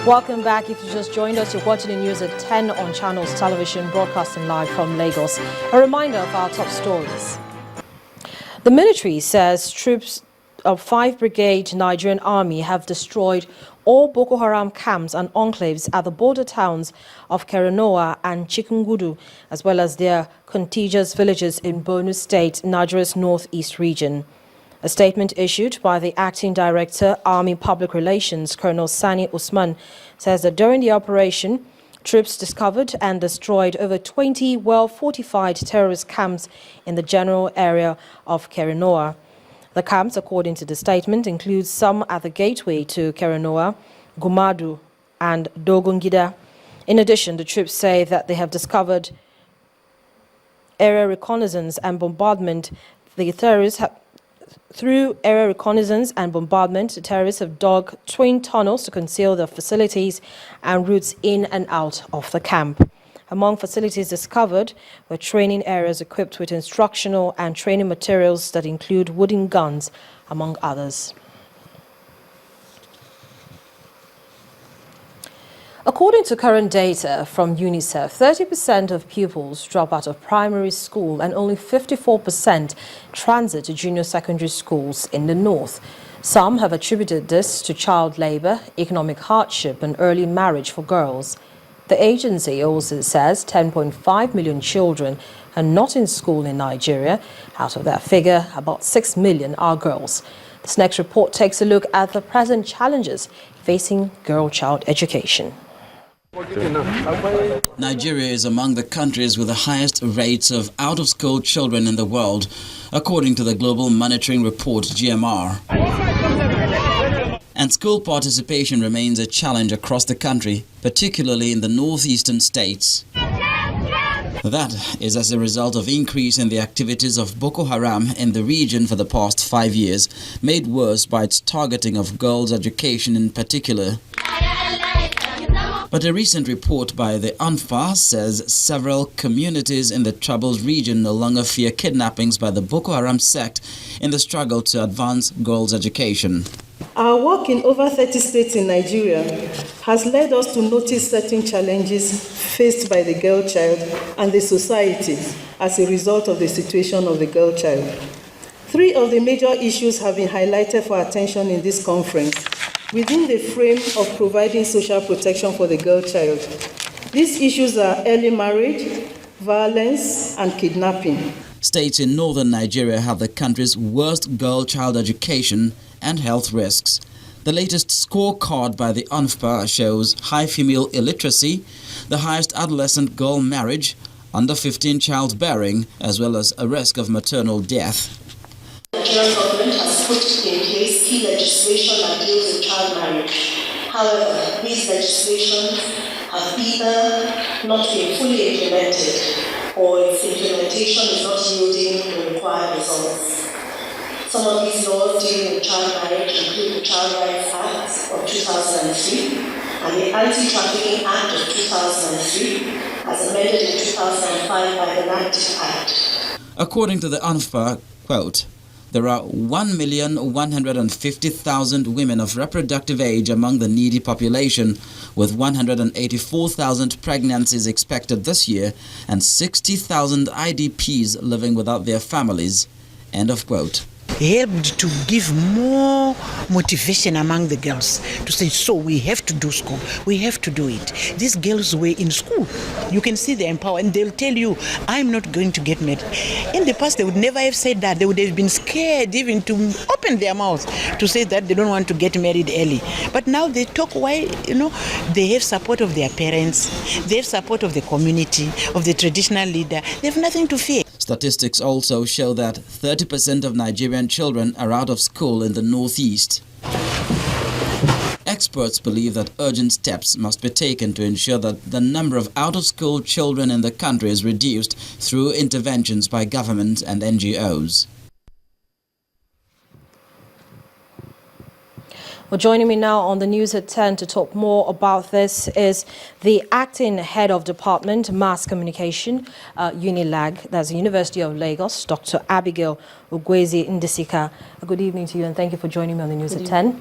Welcome back. If you just joined us, you're watching the news at 10 on Channels Television, broadcasting live from Lagos. A reminder of our top stories. The military says troops of 5 Brigade Nigerian Army have destroyed all Boko Haram camps and enclaves at the border towns of Kerenoa and Chikungudu, as well as their contiguous villages in Borno State, Nigeria's northeast region. A statement issued by the Acting Director, Army Public Relations, Colonel Sani Usman, says that during the operation, troops discovered and destroyed over 20 well-fortified terrorist camps in the general area of Kerenoa. The camps, according to the statement, include some at the gateway to Kerenoa, Gumadu, and Dogongida. In addition, the troops say that they have discovered area reconnaissance and bombardment. Through area reconnaissance and bombardment, the terrorists have dug twin tunnels to conceal their facilities and routes in and out of the camp. Among facilities discovered were training areas equipped with instructional and training materials that include wooden guns, among others. According to current data from UNICEF, 30% of pupils drop out of primary school and only 54% transit to junior secondary schools in the north. Some have attributed this to child labor, economic hardship, and early marriage for girls. The agency also says 10.5 million children are not in school in Nigeria. Out of that figure, about 6 million are girls. This next report takes a look at the present challenges facing girl-child education. Nigeria is among the countries with the highest rates of out-of-school children in the world, according to the Global Monitoring Report, GMR. And school participation remains a challenge across the country, particularly in the northeastern states. That is as a result of increase in the activities of Boko Haram in the region for the past 5 years, made worse by its targeting of girls' education in particular. But a recent report by the UNFPA says several communities in the troubled region no longer fear kidnappings by the Boko Haram sect in the struggle to advance girls' education. Our work in over 30 states in Nigeria has led us to notice certain challenges faced by the girl child and the society as a result of the situation of the girl child. 3 of the major issues have been highlighted for attention in this conference within the frame of providing social protection for the girl child. These issues are early marriage, violence, and kidnapping. States in northern Nigeria have the country's worst girl-child education and health risks. The latest scorecard by the UNFPA shows high female illiteracy, the highest adolescent girl marriage, under 15 childbearing, as well as a risk of maternal death. The Nigerian government has put in place key legislation that deals with child marriage. However, these legislations have either not been fully implemented or its implementation is not yielding the required results. Some of these laws dealing with child marriage include the Child Rights Act of 2003 and the Anti-Trafficking Act of 2003 as amended in 2005 by the NAT Act. According to the UNFPA, quote, there are 1,150,000 women of reproductive age among the needy population, with 184,000 pregnancies expected this year and 60,000 IDPs living without their families. End of quote. Helped to give more motivation among the girls to say, so we have to do school, we have to do it. These girls were in school. You can see they're empowered and they'll tell you, I'm not going to get married. In the past, they would never have said that. They would have been scared even to open their mouths to say that they don't want to get married early. But now they talk why, they have support of their parents, they have support of the community, of the traditional leader. They have nothing to fear. Statistics also show that 30% of Nigerian children are out of school in the northeast. Experts believe that urgent steps must be taken to ensure that the number of out-of-school children in the country is reduced through interventions by government and NGOs. Well, joining me now on the news at 10 to talk more about this is the acting head of Department Mass Communication, UNILAG, that's the University of Lagos, Dr. Abigail Ugwezi Ndisika. Good evening to you, and thank you for joining me on the news at 10.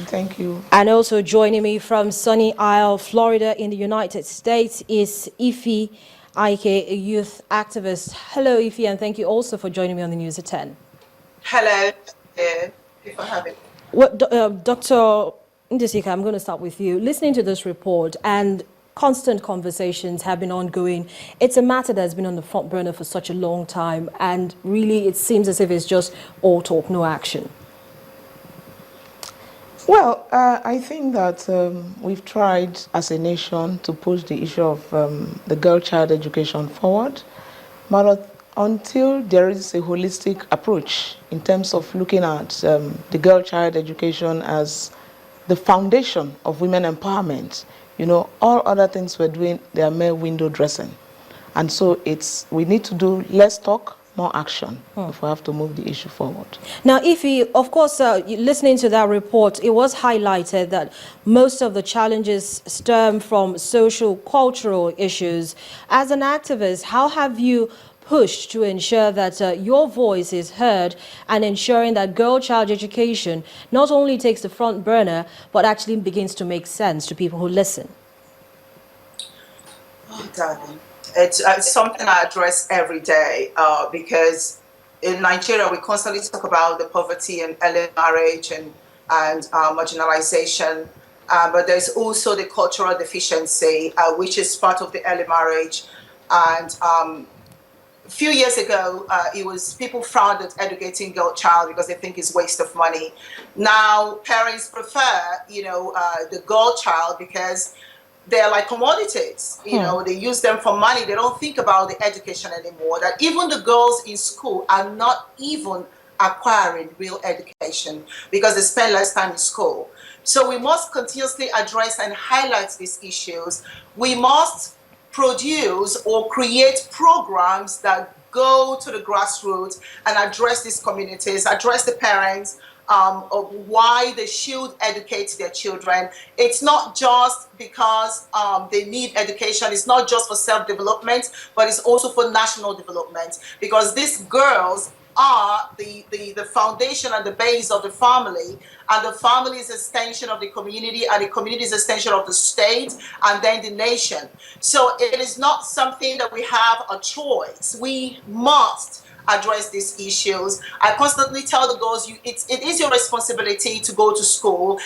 Thank you. And also joining me from Sunny Isle, Florida, in the United States, is Ife Ike, a youth activist. Hello, Ife, and thank you also for joining me on the news at 10. Hello, thank you for having me. Well, Dr. Ndisika, I'm going to start with you. Listening to this report, and constant conversations have been ongoing. It's a matter that's been on the front burner for such a long time, and really it seems as if it's just all talk, no action. Well, I think that we've tried as a nation to push the issue of the girl-child education forward, but until there is a holistic approach in terms of looking at the girl-child education as the foundation of women empowerment, you know, all other things we're doing, they are mere window dressing. And so we need to do less talk, more action if we have to move the issue forward. Now, Ife, of course, listening to that report, it was highlighted that most of the challenges stem from social, cultural issues. As an activist, how have you pushed to ensure that your voice is heard and ensuring that girl-child education not only takes the front burner, but actually begins to make sense to people who listen? Oh, darling. It's something I address every day because in Nigeria, we constantly talk about the poverty and early marriage and marginalization. But there's also the cultural deficiency, which is part of the early marriage. And a few years ago, it was people frowned at educating girl child because they think it's waste of money. Now, parents prefer, the girl child because they're like commodities. They use them for money. They don't think about the education anymore. That even the girls in school are not even acquiring real education because they spend less time in school. So we must continuously address and highlight these issues. We must produce or create programs that go to the grassroots and address these communities, address the parents of why they should educate their children. It's not just because they need education. It's not just for self-development, but it's also for national development, because these girls are the foundation and the base of the family, and the family is an extension of the community, and the community is an extension of the state, and then the nation. So it is not something that we have a choice. We must address these issues. I constantly tell the girls, it is your responsibility to go to school.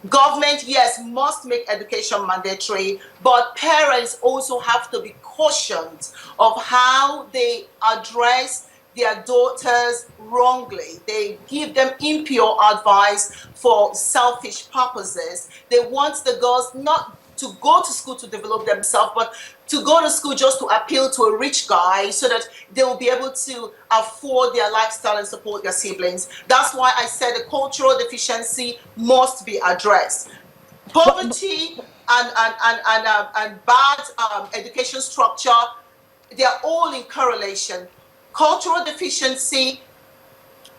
Government, yes, must make education mandatory, but parents also have to be cautioned of how they address their daughters wrongly. They give them impure advice for selfish purposes. They want the girls not to go to school to develop themselves, but to go to school just to appeal to a rich guy so that they will be able to afford their lifestyle and support their siblings. That's why I said the cultural deficiency must be addressed. Poverty and bad education structure, they are all in correlation. Cultural deficiency,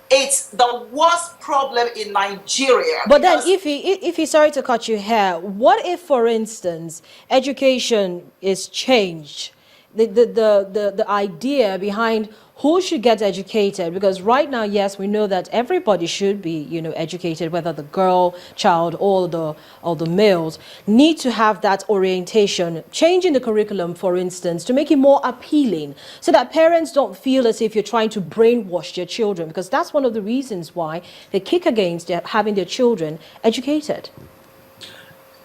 it's the worst problem in Nigeria. But then, if you sorry to cut you here, what if, for instance, education is changed? The idea behind who should get educated, because right now, yes, we know that everybody should be, educated, whether the girl, child, or the males need to have that orientation. Changing the curriculum, for instance, to make it more appealing, so that parents don't feel as if you're trying to brainwash their children, because that's one of the reasons why they kick against having their children educated.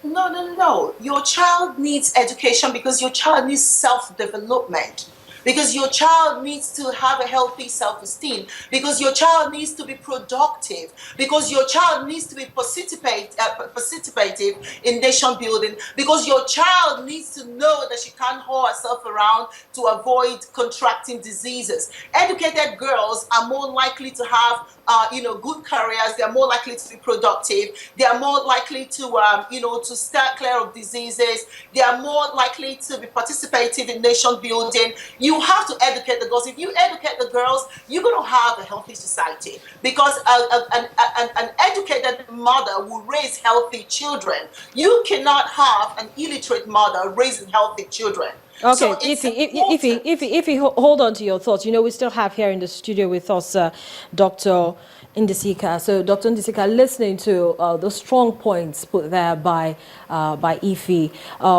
No. Your child needs education because your child needs self-development. Because your child needs to have a healthy self-esteem, because your child needs to be productive, because your child needs to be participative in nation building, because your child needs to know that she can't haul herself around to avoid contracting diseases. Educated girls are more likely to have good careers. They are more likely to be productive. They are more likely to stay clear of diseases. They are more likely to be participative in nation building. You have to educate the girls. If you educate the girls, you're going to have a healthy society, because an educated mother will raise healthy children. You cannot have an illiterate mother raising healthy children. Okay, So it's important. if you hold on to your thoughts, we still have here in the studio with us Dr. Ndisika. So, Dr. Ndisika, listening to the strong points put there by Ify,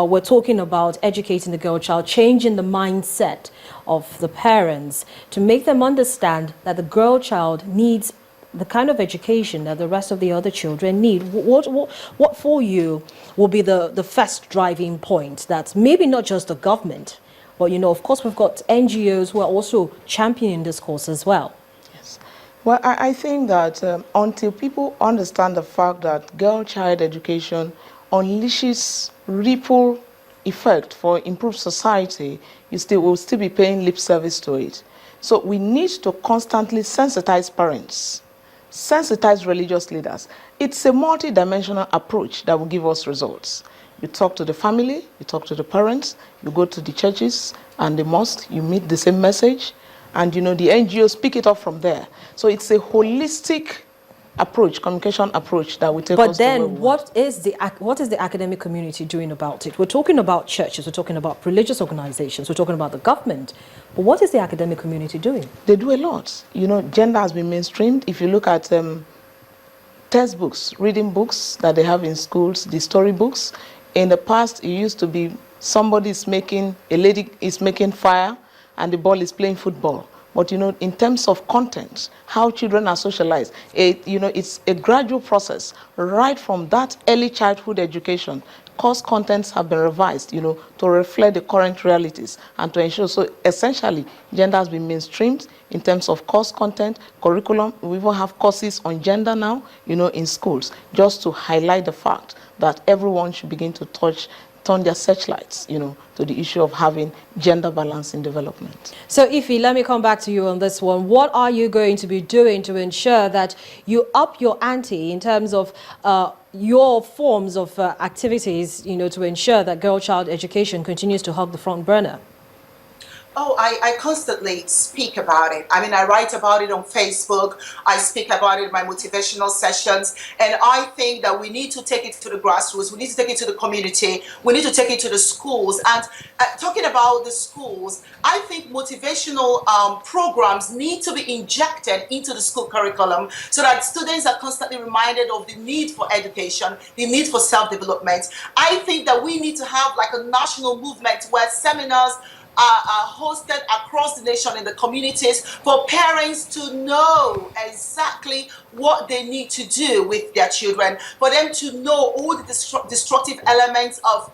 we're talking about educating the girl child, changing the mindset of the parents to make them understand that the girl child needs the kind of education that the rest of the other children need. What for you will be the first driving point that maybe not just the government, but of course we've got NGOs who are also championing this cause as well? Yes. Well, I think that until people understand the fact that girl-child education unleashes ripple effect for improved society, will still be paying lip service to it. So we need to constantly sensitize parents, sensitize religious leaders. It's a multi-dimensional approach that will give us results. You talk to the family, you talk to the parents, you go to the churches and the mosque, you meet the same message, and the NGOs pick it up from there. So it's a holistic approach, communication approach that will take us to where we want. What is the academic community doing about it? We're talking about churches, we're talking about religious organizations, we're talking about the government, but what is the academic community doing? They do a lot. Gender has been mainstreamed. If you look at textbooks, reading books that they have in schools, the story books, in the past it used to be a lady is making fire and the boy is playing football. But in terms of content, how children are socialized, it's a gradual process. Right from that early childhood education, course contents have been revised, to reflect the current realities and to ensure. So essentially, gender has been mainstreamed in terms of course content, curriculum. We even have courses on gender now, in schools, just to highlight the fact that everyone should begin to turn their searchlights, to the issue of having gender balance in development. So, Ify, let me come back to you on this one. What are you going to be doing to ensure that you up your ante in terms of your forms of activities, to ensure that girl-child education continues to hug the front burner? Oh, I constantly speak about it. I mean, I write about it on Facebook. I speak about it in my motivational sessions. And I think that we need to take it to the grassroots. We need to take it to the community. We need to take it to the schools. And talking about the schools, I think motivational programs need to be injected into the school curriculum so that students are constantly reminded of the need for education, the need for self-development. I think that we need to have like a national movement where seminars are hosted across the nation in the communities for parents to know exactly what they need to do with their children, for them to know all the destructive elements of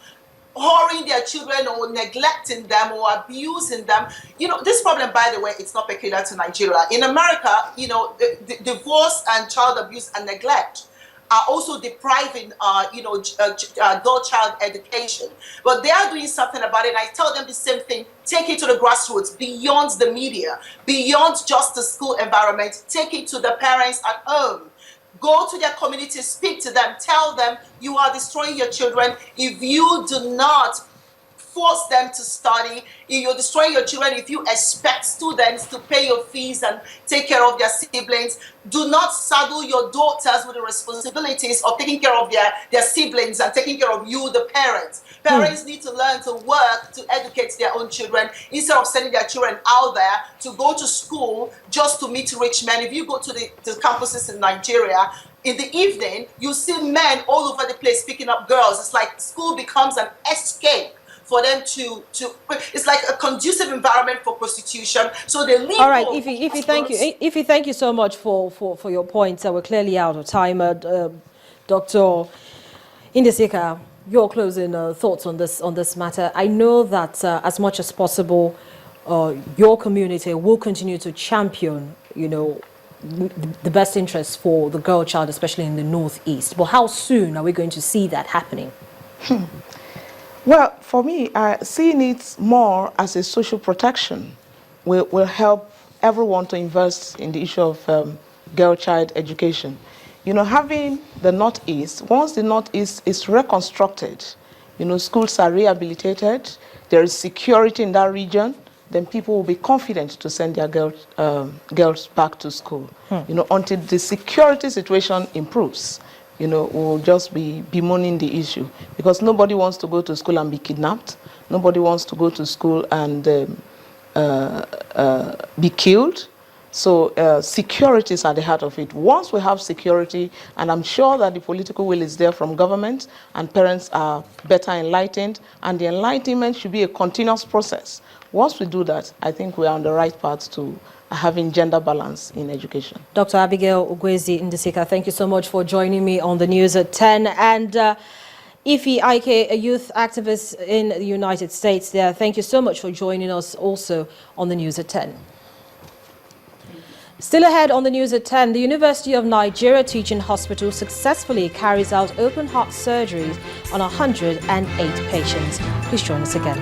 whoring their children or neglecting them or abusing them. This problem, by the way, it's not peculiar to Nigeria. In America, the divorce and child abuse and neglect are also depriving, girl-child education. But they are doing something about it. I tell them the same thing. Take it to the grassroots, beyond the media, beyond just the school environment. Take it to the parents at home. Go to their community, speak to them, tell them you are destroying your children if you do not force them to study. You're destroying your children if you expect students to pay your fees and take care of their siblings. Do not saddle your daughters with the responsibilities of taking care of their siblings and taking care of you, the parents. Parents need to learn to work to educate their own children instead of sending their children out there to go to school just to meet rich men. If you go to the campuses in Nigeria, in the evening, you see men all over the place picking up girls. It's like school becomes an escape for them to it's like a conducive environment for prostitution. So they leave. All right, Ify, thank you. Ify, thank you so much for your points. We're clearly out of time. Dr. Ndisika, your closing thoughts on this matter. I know that as much as possible, your community will continue to champion, the best interests for the girl child, especially in the Northeast. But how soon are we going to see that happening? Well, for me, seeing it more as a social protection will help everyone to invest in the issue of girl-child education. Having the Northeast, once the Northeast is reconstructed, schools are rehabilitated, there is security in that region, then people will be confident to send their girls back to school. Until the security situation improves, we'll just be bemoaning the issue, because nobody wants to go to school and be kidnapped. Nobody wants to go to school and be killed. So security is at the heart of it. Once we have security, and I'm sure that the political will is there from government, and parents are better enlightened, and the enlightenment should be a continuous process. Once we do that, I think we are on the right path to having gender balance in education. Dr. Abigail Ugwezi Ndisika, thank you so much for joining me on the news at 10. And Ife Ike, a youth activist in the United States there, thank you so much for joining us also on the news at 10. Still ahead on the news at 10, the University of Nigeria Teaching Hospital successfully carries out open heart surgeries on 108 patients. Please join us again.